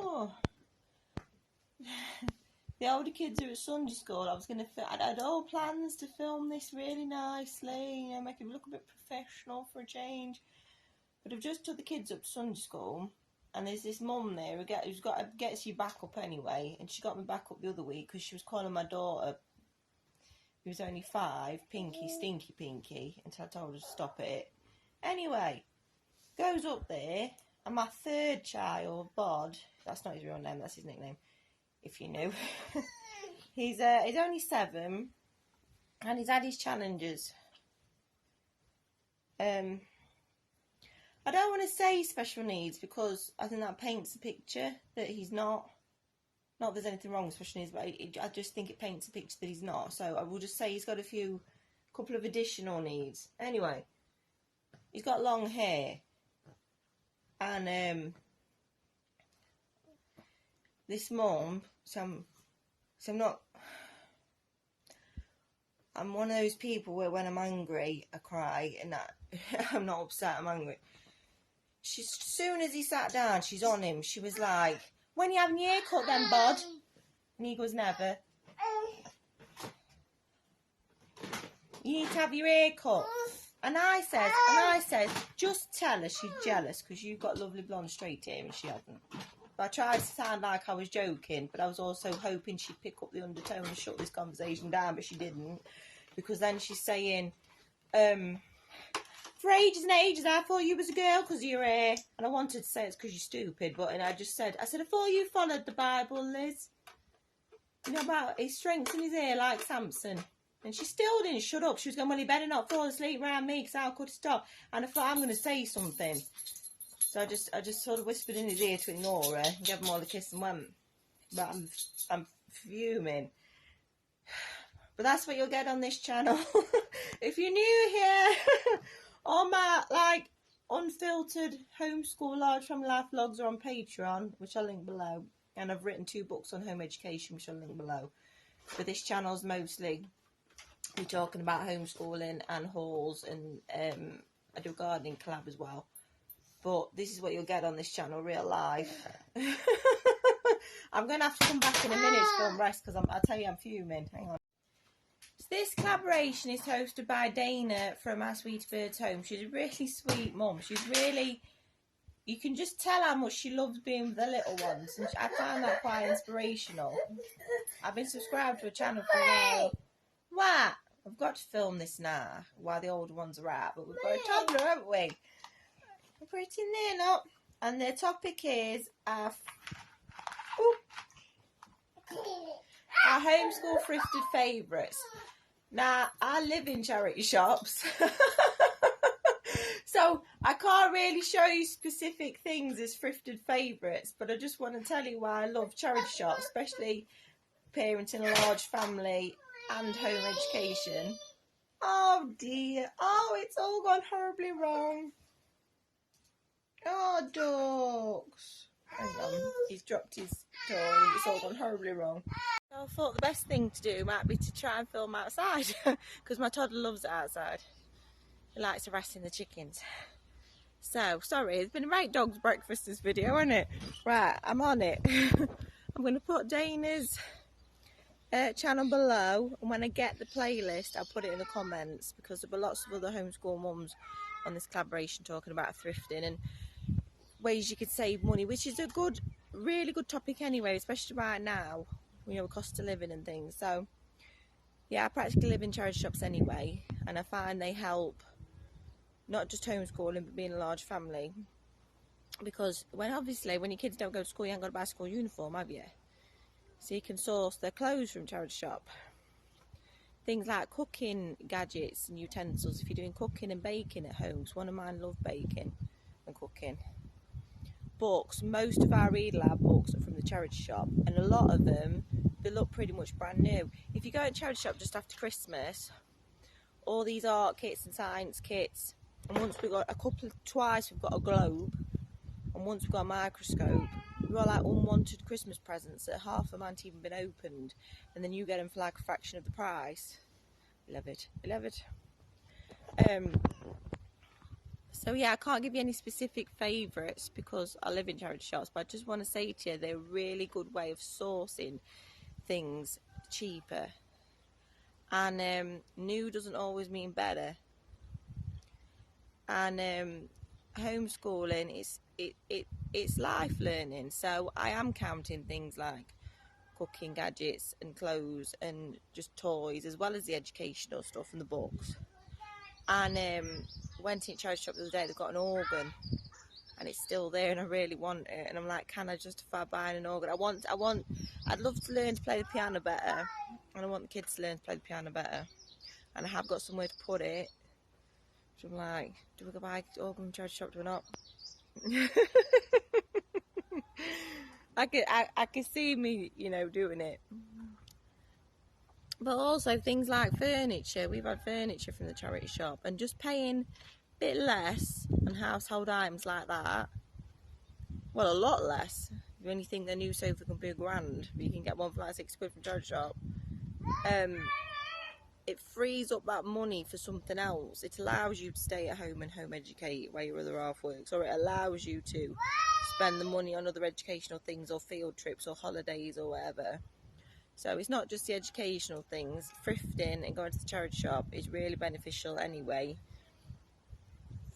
Oh, the older kids are at Sunday school. I had all plans to film this really nicely, you know, make it look a bit professional for a change. But I've just took the kids up to Sunday school, and there's this mum there who gets you back up anyway, and she got me back up the other week because she was calling my daughter, who was only 5, Pinky, Stinky Pinky, until I told her to stop it. Anyway, goes up there, and my third child, Bod, that's not his real name, that's his nickname, if you knew. He's only 7, and he's had his challenges. I don't want to say special needs because I think that paints a picture that he's not. Not that there's anything wrong with special needs, but I just think it paints a picture that he's not. So I will just say he's got a couple of additional needs. Anyway, he's got long hair, and this mum. I'm one of those people where when I'm angry, I cry, and that I'm not upset, I'm angry. As soon as he sat down, she's on him. She was like, "When you having your hair cut then, Bod?" And he goes, "Never." "You need to have your hair cut." And I said, "Just tell her she's jealous because you've got lovely blonde straight hair and she hasn't." But I tried to sound like I was joking, but I was also hoping she'd pick up the undertone and shut this conversation down, but she didn't. Because then she's saying, "For ages and ages, I thought you was a girl because of your hair." And I wanted to say it's because you're stupid, but and I said, "I thought you followed the Bible, Liz. You know about his strengths in his hair like Samson." And she still didn't shut up. She was going, "Well, he better not fall asleep around me because how could he stop?" And I thought, I'm going to say something. So I just sort of whispered in his ear to ignore her and gave him all a kiss and went. But I'm fuming. But that's what you'll get on this channel. If you're new here, all my unfiltered homeschool large family life vlogs are on Patreon, which I'll link below. And I've written 2 books on home education, which I'll link below. But this channel's mostly we're talking about homeschooling and hauls, and I do a gardening collab as well. But this is what you'll get on this channel, real life. I'm going to have to come back in a minute to film rest because I'll tell you I'm fuming. Hang on. So this collaboration is hosted by Dana from Our Sweet Birds Home. She's a really sweet mum. She's really, you can just tell how much she loves being with the little ones. And I find that quite inspirational. I've been subscribed to her channel for a while. What? I've got to film this now while the older ones are out. But we've got a toddler, haven't we? We're pretty near up. And the topic is our homeschool thrifted favourites. Now, I live in charity shops. So I can't really show you specific things as thrifted favourites. But I just want to tell you why I love charity shops, especially parenting a large family and home education. Oh dear. Oh, it's all gone horribly wrong. Oh, dogs. Hang on. He's dropped his toy. It's all gone horribly wrong. So I thought the best thing to do might be to try and film outside. Because my toddler loves it outside. He likes harassing the chickens. So, sorry. It's been a right dog's breakfast, this video, isn't it? Right, I'm on it. I'm going to put Dana's channel below, and when I get the playlist I'll put it in the comments, because there were lots of other homeschool mums on this collaboration talking about thrifting and ways you could save money, which is a really good topic anyway, especially right now, you know, cost of living and things. So yeah, I practically live in charity shops anyway, and I find they help not just homeschooling but being a large family, because when your kids don't go to school, you haven't got to buy a school uniform, have you? So you can source their clothes from charity shop. Things like cooking gadgets and utensils if you're doing cooking and baking at home. Because one of mine love baking and cooking. Books. Most of our Read Aloud books are from the charity shop. And a lot of them, they look pretty much brand new. If you go to charity shop just after Christmas, all these art kits and science kits. And once we've got twice we've got a globe. And once we've got a microscope. We've got like unwanted Christmas presents that half of them haven't even been opened, and then you get them for like a fraction of the price. Love it. So yeah, I can't give you any specific favourites because I live in charity shops, but I just want to say to you, they're a really good way of sourcing things cheaper. And new doesn't always mean better. And homeschooling it's life learning. So I am counting things like cooking gadgets and clothes and just toys, as well as the educational stuff and the books. And went in charity shop the other day. They've got an organ, and it's still there, and I really want it. And I'm like, can I justify buying an organ? I'd love to learn to play the piano better, and I want the kids to learn to play the piano better. And I have got somewhere to put it. So I'm like, do we go buy an organ in charity shop or not? I could see me, doing it. But also things like furniture. We've had furniture from the charity shop, and just paying a bit less on household items like that. Well, a lot less. If you only think the new sofa can be £1,000, but you can get one for like £6 from charity shop. It frees up that money for something else. It allows you to stay at home and home educate where your other half works, or it allows you to spend the money on other educational things, or field trips, or holidays, or whatever. So it's not just the educational things. Thrifting and going to the charity shop is really beneficial anyway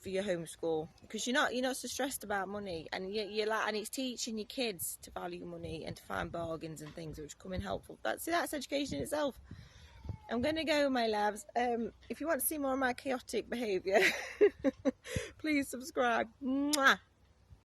for your homeschool, because you're not so stressed about money, and and it's teaching your kids to value money and to find bargains and things which come in helpful. That's education in itself. I'm gonna go, my loves. If you want to see more of my chaotic behaviour, please subscribe. Mwah!